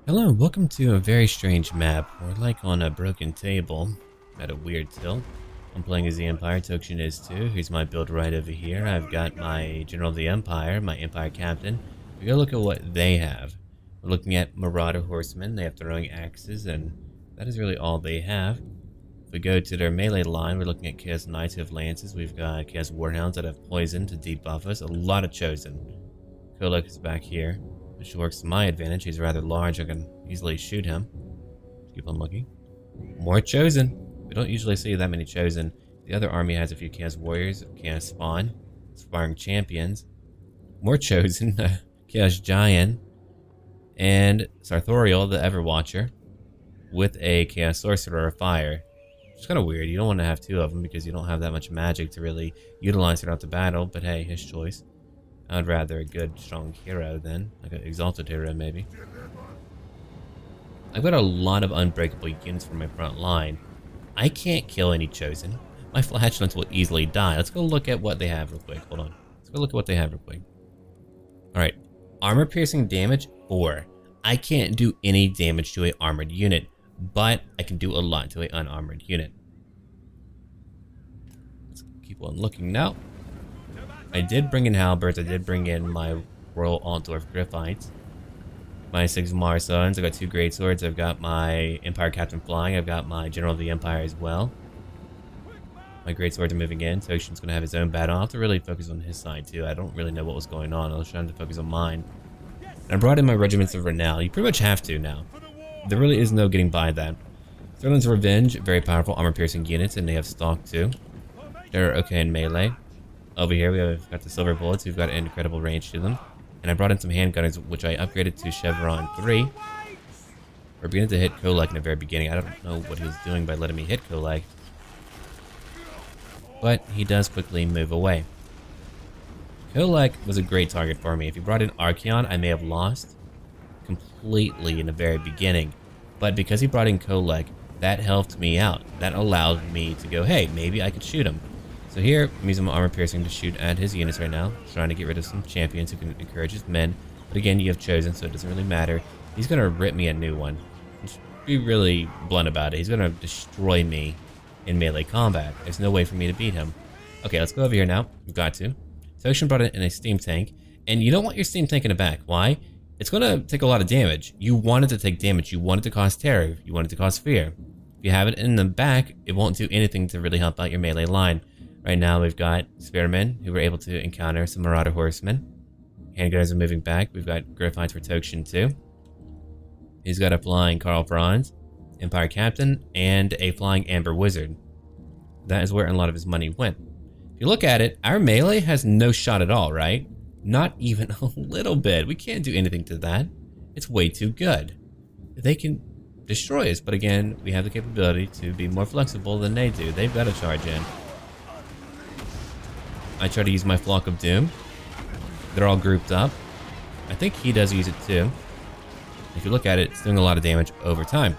Hello, welcome to a very strange map. We're like on a broken table at a weird tilt. I'm playing as the Empire, Tokshin is too. Here's my build right over here. I've got my General of the Empire, my Empire Captain. We go look at what they have. We're looking at Marauder Horsemen. They have throwing axes, and that is really all they have. If we go to their melee line, we're looking at Chaos Knights who have lances. We've got Chaos Warhounds that have poison to debuff us. A lot of Chosen. Kolek is back here, which works to my advantage. He's rather large. I can easily shoot him. Keep on looking. More Chosen. We don't usually see that many Chosen. The other army has a few Chaos Warriors, Chaos Spawn, Aspiring Champions. More Chosen. Chaos Giant. And Sartorial, the Everwatcher, with a Chaos Sorcerer of Fire. It's kind of weird. You don't want to have two of them because you don't have that much magic to really utilize throughout the battle. But hey, his choice. I'd rather a good, strong hero than like an exalted hero, maybe. I've got a lot of unbreakable units from my front line. I can't kill any Chosen. My flatulence will easily die. Let's go look at what they have real quick. Hold on. Let's go look at what they have real quick. Alright. Armor piercing damage, 4. I can't do any damage to an armored unit, but I can do a lot to an unarmored unit. Let's keep on looking now. I did bring in halberds. I did bring in my Royal Altdorf Griffites. My 6 Marsons. I've got 2 great swords. I've got my Empire Captain flying. I've got my General of the Empire as well. My great swords are moving in. Toshin's going to have his own battle. I'll have to really focus on his side too. I don't really know what was going on. I was trying to focus on mine. And I brought in my regiments of Renown. You pretty much have to now. There really is no getting by that. Sterling's Revenge, very powerful armor-piercing units, and they have Stalk too. They're okay in melee. Over here we have got the Silver Bullets, who've got an incredible range to them. And I brought in some handgunners, which I upgraded to Chevron 3. We're beginning to hit Kolek in the very beginning. I don't know what he was doing by letting me hit Kolek. But he does quickly move away. Kolek was a great target for me. If he brought in Archeon, I may have lost completely in the very beginning. But because he brought in Kolek, that helped me out. That allowed me to go, hey, maybe I could shoot him. So here, I'm using my armor piercing to shoot at his units right now. Trying to get rid of some champions who can encourage his men. But again, you have Chosen, so it doesn't really matter. He's going to rip me a new one. Just be really blunt about it. He's going to destroy me in melee combat. There's no way for me to beat him. Okay, let's go over here now. We've got to. Toshin brought in a steam tank. And you don't want your steam tank in the back. Why? It's going to take a lot of damage. You want it to take damage. You want it to cause terror. You want it to cause fear. If you have it in the back, it won't do anything to really help out your melee line. Right now, we've got Spearmen, who were able to encounter some Marauder Horsemen. Handgunners are moving back. We've got Griffites for Tokshin, too. He's got a flying Karl Franz, Empire Captain, and a flying Amber Wizard. That is where a lot of his money went. If you look at it, our melee has no shot at all, right? Not even a little bit. We can't do anything to that. It's way too good. They can destroy us, but again, we have the capability to be more flexible than they do. They've got to charge in. I try to use my Flock of Doom. They're all grouped up. I think he does use it too. If you look at it, it's doing a lot of damage over time.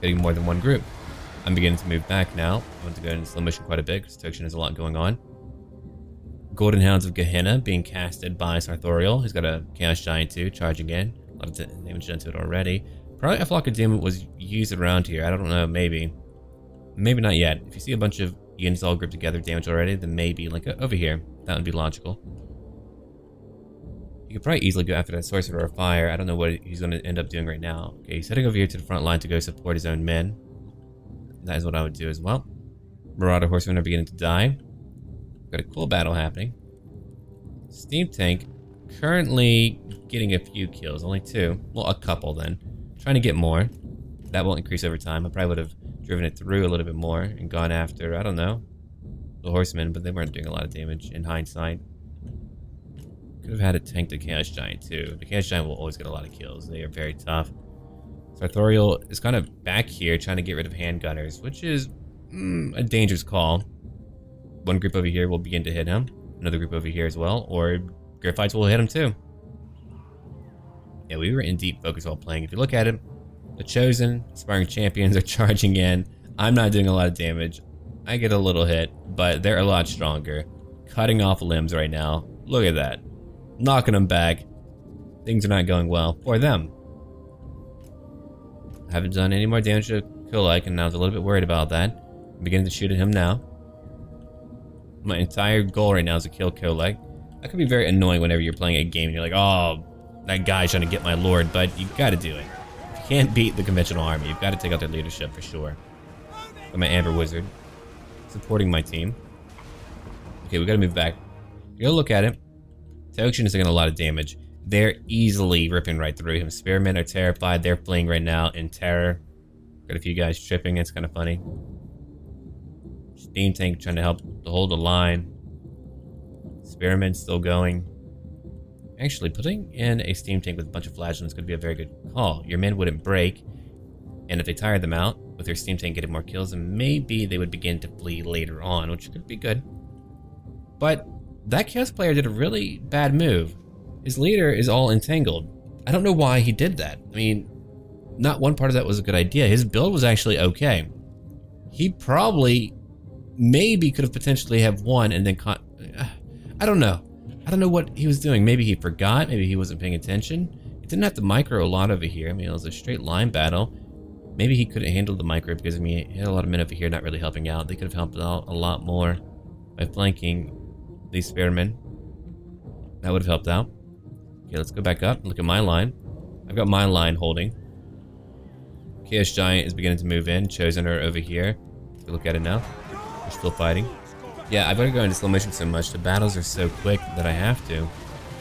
Getting more than one group. I'm beginning to move back now. I want to go into slow motion quite a bit because Tokshin has a lot going on. Golden Hounds of Gehenna being casted by Sartorial. He's got a Chaos Giant too, charging in. A lot of damage done to it already. Probably a Flock of Doom was used around here. I don't know, maybe. Maybe not yet. If you see a bunch of units all grouped together, damage already, then maybe, like over here. That would be logical. You could probably easily go after that Sorcerer of Fire. I don't know what he's going to end up doing right now. Okay, he's heading over here to the front line to go support his own men. That is what I would do as well. Marauder Horsemen are beginning to die. Got a cool battle happening. Steam Tank currently getting a few kills, only 2. Well, a couple then. Trying to get more. That will increase over time. I probably would have driven it through a little bit more and gone after, I don't know, the horsemen, but they weren't doing a lot of damage in hindsight. Could have had it tank the Chaos Giant too. The Chaos Giant will always get a lot of kills. They are very tough. Sartorial is kind of back here trying to get rid of handgunners, which is a dangerous call. One group over here will begin to hit him. Another group over here as well, or Griffites will hit him too. Yeah, we were in deep focus while playing. If you look at it, the Chosen, Aspiring Champions are charging in. I'm not doing a lot of damage. I get a little hit, but they're a lot stronger. Cutting off limbs right now. Look at that. Knocking them back. Things are not going well for them. I haven't done any more damage to Kolek, and I was a little bit worried about that. I'm beginning to shoot at him now. My entire goal right now is to kill Kolek. That could be very annoying whenever you're playing a game and you're like, oh, that guy's trying to get my lord, but you gotta do it. If you can't beat the conventional army, you've got to take out their leadership for sure. Got my Amber Wizard supporting my team. Okay, we gotta move back. You go look at it. Tokshin is taking a lot of damage. They're easily ripping right through him. Spearmen are terrified. They're fleeing right now in terror. Got a few guys tripping. It's kind of funny. Steam tank trying to help to hold the line. Spearmen still going. Actually, putting in a steam tank with a bunch of flagellants could be a very good call. Your men wouldn't break, and if they tired them out with their steam tank getting more kills, then maybe they would begin to flee later on, which could be good. But that Chaos player did a really bad move. His leader is all entangled. I don't know why he did that. I mean, not one part of that was a good idea. His build was actually okay. He probably, maybe could have potentially have won and then caught. I don't know. I don't know what he was doing. Maybe he forgot. Maybe he wasn't paying attention. He didn't have to micro a lot over here. I mean, it was a straight line battle. Maybe he couldn't handle the micro because, I mean, he had a lot of men over here not really helping out. They could have helped out a lot more by flanking these spearmen. That would have helped out. Okay, let's go back up and look at my line. I've got my line holding. Chaos Giant is beginning to move in. Chosen are over here. Let's go look at it now. We're still fighting. Yeah, I've got to go into slow motion so much. The battles are so quick that I have to.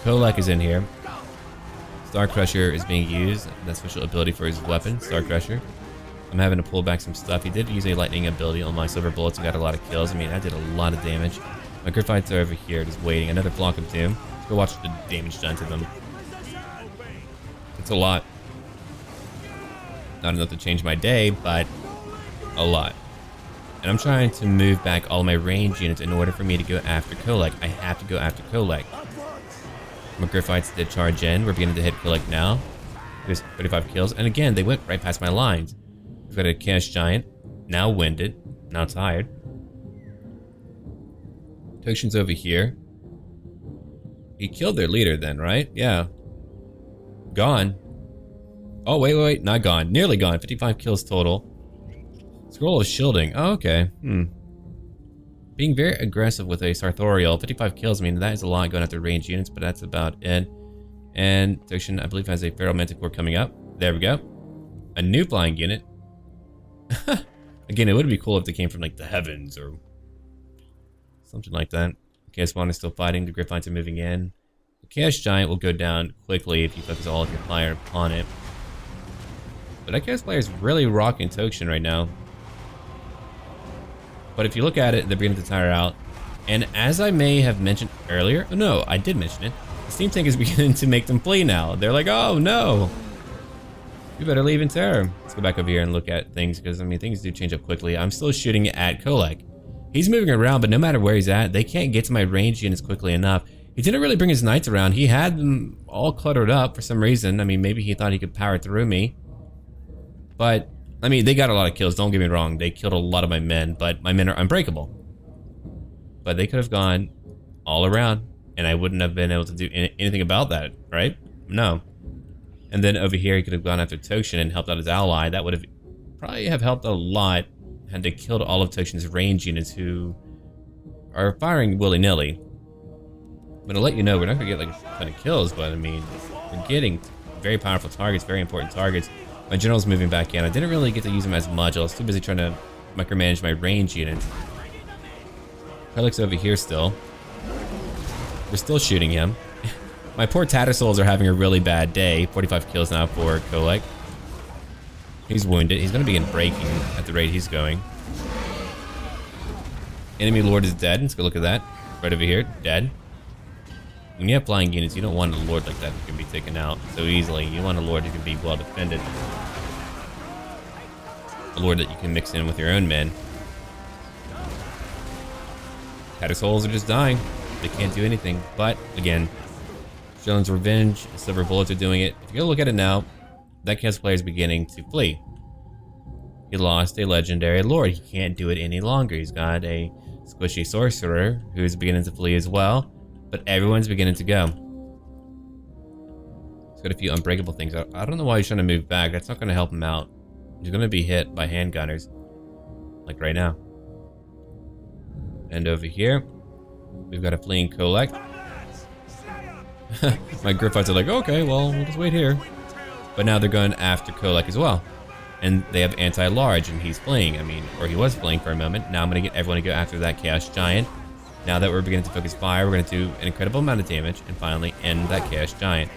Kolek is in here. Star Crusher is being used. That special ability for his weapon, Star Crusher. I'm having to pull back some stuff. He did use a lightning ability on my silver bullets and got a lot of kills. I mean, I did a lot of damage. My Griffites are over here just waiting. Another flock of doom. Let's go watch the damage done to them. It's a lot. Not enough to change my day, but a lot. And I'm trying to move back all my range units in order for me to go after Kolek. I have to go after Kolek. My Griffites did charge in. We're beginning to hit Kolek now. There's 35 kills. And again, they went right past my lines. We've got a Chaos Giant. Now winded. Now tired. Tokshin's over here. He killed their leader then, right? Yeah. Gone. Oh, wait. Not gone. Nearly gone. 55 kills total. Scroll of Shielding. Oh, okay. Being very aggressive with a Sartorial. 55 kills. I mean, that is a lot going after range units, but that's about it. And Tokshin, I believe, has a Feral Manticore coming up. There we go. A new flying unit. Again, it would be cool if they came from, like, the heavens or something like that. Chaos Spawn is still fighting. The Griffites are moving in. The Chaos Giant will go down quickly if you focus all of your fire upon it. But that Chaos player is really rocking Tokshin right now. But if you look at it, they're beginning to tire out. And as I may have mentioned earlier, oh no, I did mention it. The steam tank is beginning to make them flee now. They're like, oh no, we better leave in terror. Let's go back over here and look at things because, I mean, things do change up quickly. I'm still shooting at Kolek. He's moving around, but no matter where he's at, they can't get to my range units quickly enough. He didn't really bring his knights around. He had them all cluttered up for some reason. I mean, maybe he thought he could power through me. But, I mean, they got a lot of kills. Don't get me wrong. They killed a lot of my men, but my men are unbreakable. But they could have gone all around, and I wouldn't have been able to do anything about that, right? No. And then over here, he could have gone after Tokshin and helped out his ally. That would have probably have helped a lot had they killed all of Tokshin's range units who are firing willy-nilly. I'm gonna let you know, we're not gonna get like a ton of kills, but I mean, we're getting very powerful targets, very important targets. My general's moving back in. I didn't really get to use him as much. I was too busy trying to micromanage my range units. Kolek's over here still. We're still shooting him. My poor Tattersouls are having a really bad day. 45 kills now for Kolek. He's wounded. He's going to begin breaking at the rate he's going. Enemy Lord is dead. Let's go look at that. Right over here. Dead. When you have flying units, you don't want a Lord like that who can be taken out so easily. You want a Lord who can be well defended. A Lord that you can mix in with your own men. Tattersouls are just dying. They can't do anything. But, again, Shielding's Revenge, Silver Bullets are doing it. If you go look at it now, that Chaos player is beginning to flee. He lost a legendary Lord. He can't do it any longer. He's got a squishy Sorcerer who's beginning to flee as well. But everyone's beginning to go. So got a few unbreakable things. I don't know why he's trying to move back. That's not going to help him out. He's going to be hit by handgunners. Like right now. And over here, we've got a fleeing Kolek. My Griffites are like, okay, well, we'll just wait here. But now they're going after Kolek as well. And they have anti-large, and he's fleeing. I mean, or he was fleeing for a moment. Now I'm going to get everyone to go after that Chaos Giant. Now that we're beginning to focus fire, we're going to do an incredible amount of damage and finally end that Chaos Giant.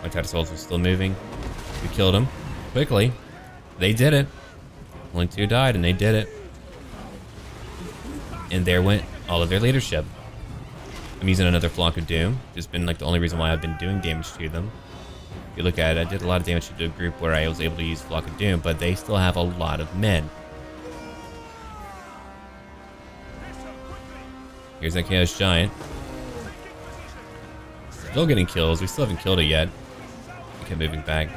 My Tattersalls are still moving. We killed him quickly. They did it. Only 2 died, and they did it. And there went all of their leadership. I'm using another Flock of Doom. Just been like the only reason why I've been doing damage to them. If you look at it, I did a lot of damage to a group where I was able to use Flock of Doom, but they still have a lot of men. Here's that Chaos Giant. Still getting kills. We still haven't killed it yet. I kept moving back.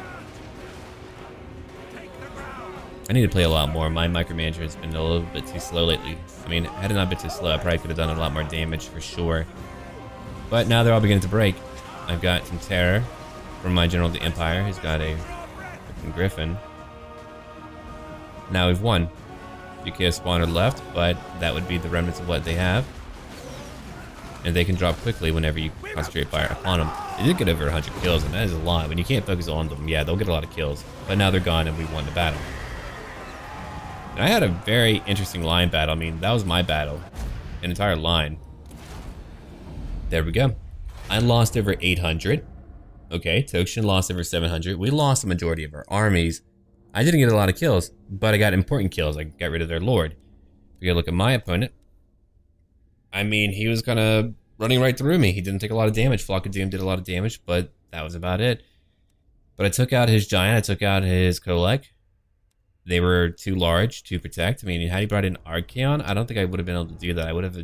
I need to play a lot more. My micromanager has been a little bit too slow lately. I mean, had it not been too slow, I probably could have done a lot more damage for sure. But now they're all beginning to break. I've got some terror from my General of the Empire, who's got a freaking Griffin. Now we've won. UKS spawner left, but that would be the remnants of what they have. And they can drop quickly whenever you concentrate fire upon them. They did get over 100 kills, and that is a lot. When you can't focus on them, yeah, they'll get a lot of kills. But now they're gone, and we won the battle. And I had a very interesting line battle. I mean, that was my battle. An entire line. There we go. I lost over 800. Okay, Tokshin lost over 700. We lost the majority of our armies. I didn't get a lot of kills, but I got important kills. I got rid of their lord. If you look at my opponent, I mean, he was kind of running right through me. He didn't take a lot of damage. Flock of Doom did a lot of damage, but that was about it. But I took out his giant. I took out his Kolek. They were too large to protect. I mean, had he brought in Archaon, I don't think I would have been able to do that. I would have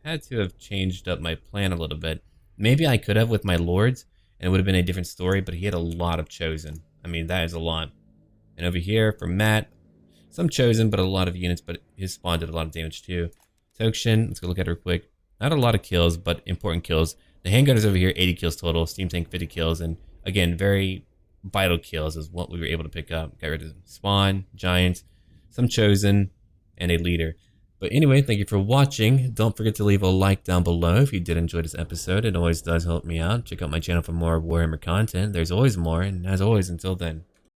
had to have changed up my plan a little bit. Maybe I could have with my lords, and it would have been a different story, but he had a lot of chosen. I mean, that is a lot. And over here, for Matt, some chosen, but a lot of units, but his spawn did a lot of damage too. Tokshin, let's go look at her quick. Not a lot of kills, but important kills. The handgunners over here, 80 kills total. Steam Tank, 50 kills. And again, very vital kills is what we were able to pick up. Got rid of spawn, giants, some chosen, and a leader. But anyway, thank you for watching. Don't forget to leave a like down below if you did enjoy this episode. It always does help me out. Check out my channel for more Warhammer content. There's always more. And as always, until then,